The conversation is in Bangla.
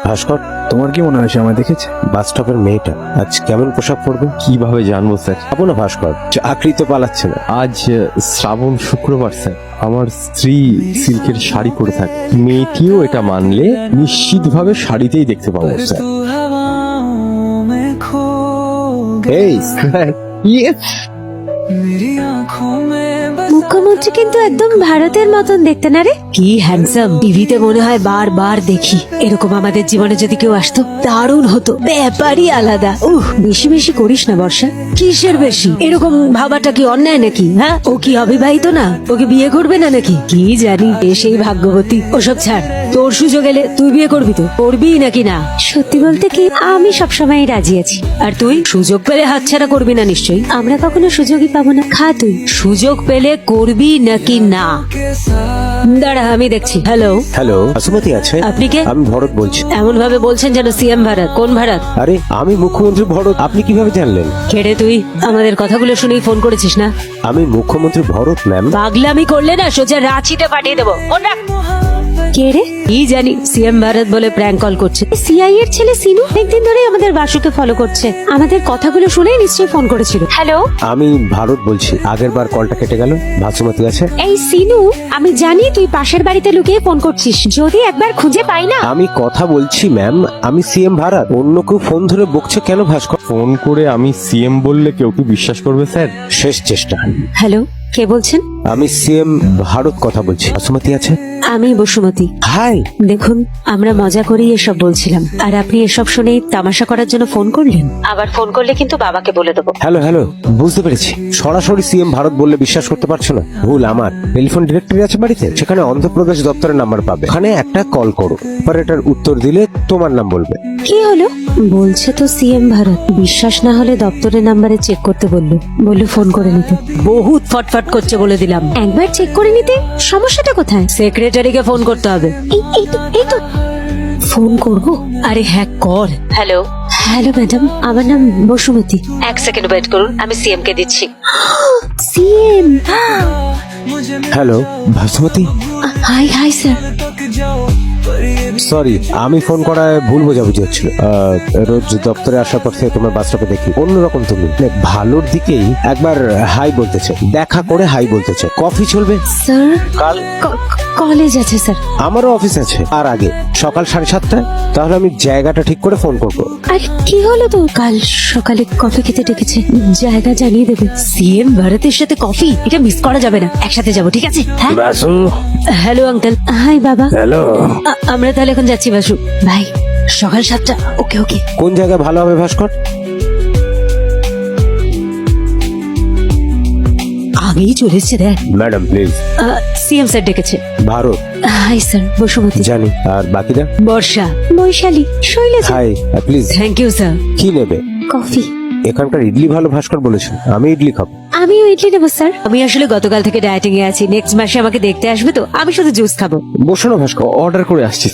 ভাস্কর, তোমার কি মনে হয় সে আমায় দেখেছে? বাস স্টপের মেয়েটা আজ কেমন পোশাক পরবে কিভাবে জানবো স্যার? যাবো না ভাস্কর, চাকরি তো পালাচ্ছে না। আজ শ্রাবণ শুক্রবার স্যার, আমার স্ত্রী সিল্কের শাড়ি পরে থাকে। মেয়েটিও এটা মানলে নিশ্চিতভাবে শাড়িতেই দেখতে পাবো স্যার। এই স্যার, মুখ্যমন্ত্রী কিন্তু একদম ভারতের মতন দেখতে না রে? কি হ্যান্ডসাম! টিভিতে মনে হয় বারবার দেখি। এরকম আমাদের জীবনে যদি কেউ আসতো দারুণ হতো, ব্যাপারই আলাদা। বেশি বেশি করিস না বর্ষা। কিসের বেশি? এরকম ভাবাটা কি অন্যায় নাকি? হ্যাঁ, ও কি অবিবাহিত না? ওকে বিয়ে করবে না নাকি? কি জানি, সেই ভাগ্যবতী। ওসব ছাড়, তোর সুযোগ এলে তুই বিয়ে করবি তো? করবি নাকি না? সত্যি বলতে কি, আমি সবসময় রাজি আছি। আর তুই সুযোগ পেলে হাতছাড়া করবি না নিশ্চয়ই? আমরা কখনো সুযোগই পাবো না। খা তুই। সুযোগ পেলে করবি নাকি না? দাঁড়া, আমি দেখছি। হ্যালো হ্যালো, বাসুমতি আছে? আপনি কে? আমি ভরত বলছি। এমন ভাবে বলছেন যেন সিএম ভারত। কোন ভারত? আরে আমি মুখ্যমন্ত্রী ভরত, আপনি কিভাবে জানলেন? কেড়ে তুই আমাদের কথাগুলো শুনেই ফোন করেছিস না? আমি মুখ্যমন্ত্রী ভরত ম্যাম। পাগলামি করলে না সোজা রাঁচিতে পাঠিয়ে দেবো। ফোন রাখ। কে রে? কি জানি, সিএম ভারত বলে প্র্যাঙ্ক কল করছে। সিআই এর ছেলে সিনু একদিন ধরে আমাদের বাসুকে ফলো করছে। আমাদের কথাগুলো শুনে নিশ্চয়ই ফোন করেছিল। হ্যালো, আমি ভারত বলছি। আগের বার কলটা কেটে গেল। বাসুমতি আছে? এই সিনু, আমি জানি তুই পাশের বাড়িতে লুকিয়ে ফোন করছিস। যদি একবার খুঁজে পাই না। আমি কথা বলছি ম্যাম, আমি সিএম ভারত। অন্য কেউ ফোন ধরে বকছে কেন ভাস্কর? ফোন করে আমি সিএম বললে কেউ কি বিশ্বাস করবে স্যার? শেষ চেষ্টা। হ্যালো, কে বলছেন? আমি সিএম ভারত কথা বলছি। বাসুমতি আছে? আমি বসুমতী। হাই। দেখুন, আমরা মজা করেই এসব বলছিলাম, আর আপনি এসব শুনেই তামাশা করার জন্য ফোন করলেন। আবার ফোন করলে কিন্তু বাবাকে বলে দেবো। হ্যালো হ্যালো, বুঝতে পেরেছি। সরাসরি সিএম ভারত বললে বিশ্বাস করতে পারছো না? ভুল আমার। টেলিফোন ডিরেক্টরি আছে বাড়িতে, সেখানে অন্ধ্রপ্রদেশ দপ্তরের নাম্বার পাবে। ওখানে একটা কল করো, অপারেটর উত্তর দিলে তোমার নাম বলবে। কি হলো? বলছে তো সিএম ভারত। বিশ্বাস না হলে দপ্তরের নাম্বারে চেক করতে বললো। ফোন করে নিতে। বহুত ফটফট করছে বলে দিলাম। একবার চেক করে নিতে সমস্যাটা কোথায়? সেক্রেটারিকে ফোন করতে হবে। এই তো ফোন করব। আরে হ্যাঁ, কর। হ্যালো হ্যালো ম্যাডাম, আমার নাম বসুমতী। এক সেকেন্ড ওয়েট করুন, আমি সিএম কে দিচ্ছি। CM. Hello Basumati. Hi hi sir. Sorry, আমি ফোন করায় ভুল বোঝাবুঝি হচ্ছিল। রোজ দপ্তরে আসার পর থেকে তোমার বাচ্চাকে দেখি অন্যরকম। তুমি ভালোর দিকেই একবার হাই বলতেছে, দেখা করে হাই বলতেছে। কফি চলবে? স্যার, কাল কলেজ আছে স্যার। আমারও অফিস আছে, আর আগে সকাল 7:30টায়। তাহলে আমি জায়গাটা ঠিক করে ফোন করবো। আর কি হলো তো? কাল সকালে কফি খেতে ডেকেছে, জায়গা জানিয়ে দেবে। সিএম ভারতের সাথে কফি, এটা মিস করা যাবে না। একসাথে যাবো, ঠিক আছে? হ্যাঁ। বাসু। Hello uncle. হাই বাবা। হ্যালো। আমরা তাহলে এখন যাচ্ছি বাসু। ভাই, সকাল 7টা। ওকে ওকে। কোন জায়গায় ভালো হবে ভাস্কর? আগেই চলে এসছে দেখ। Madam please. সিএম স্যার ডেকেছে। Bharat hi sir, Basumati. জানি। আর বাকিরা? Barsha, Baishali, Shailaja. Hi. Please. Thank you sir. কি নেবে? কফি। এখানকার ইডলি ভালো ভাস্কর বলেছেন, আমি ইডলি খাবো। আমিও ইডলি নেবো স্যার। আমি আসলে গতকাল থেকে ডায়েটিং এ আছি। নেক্সট মাসে আমাকে দেখতে আসবে তো, আমি শুধু জুস খাবো। বসো না ভাস্কর, অর্ডার করে আসছি।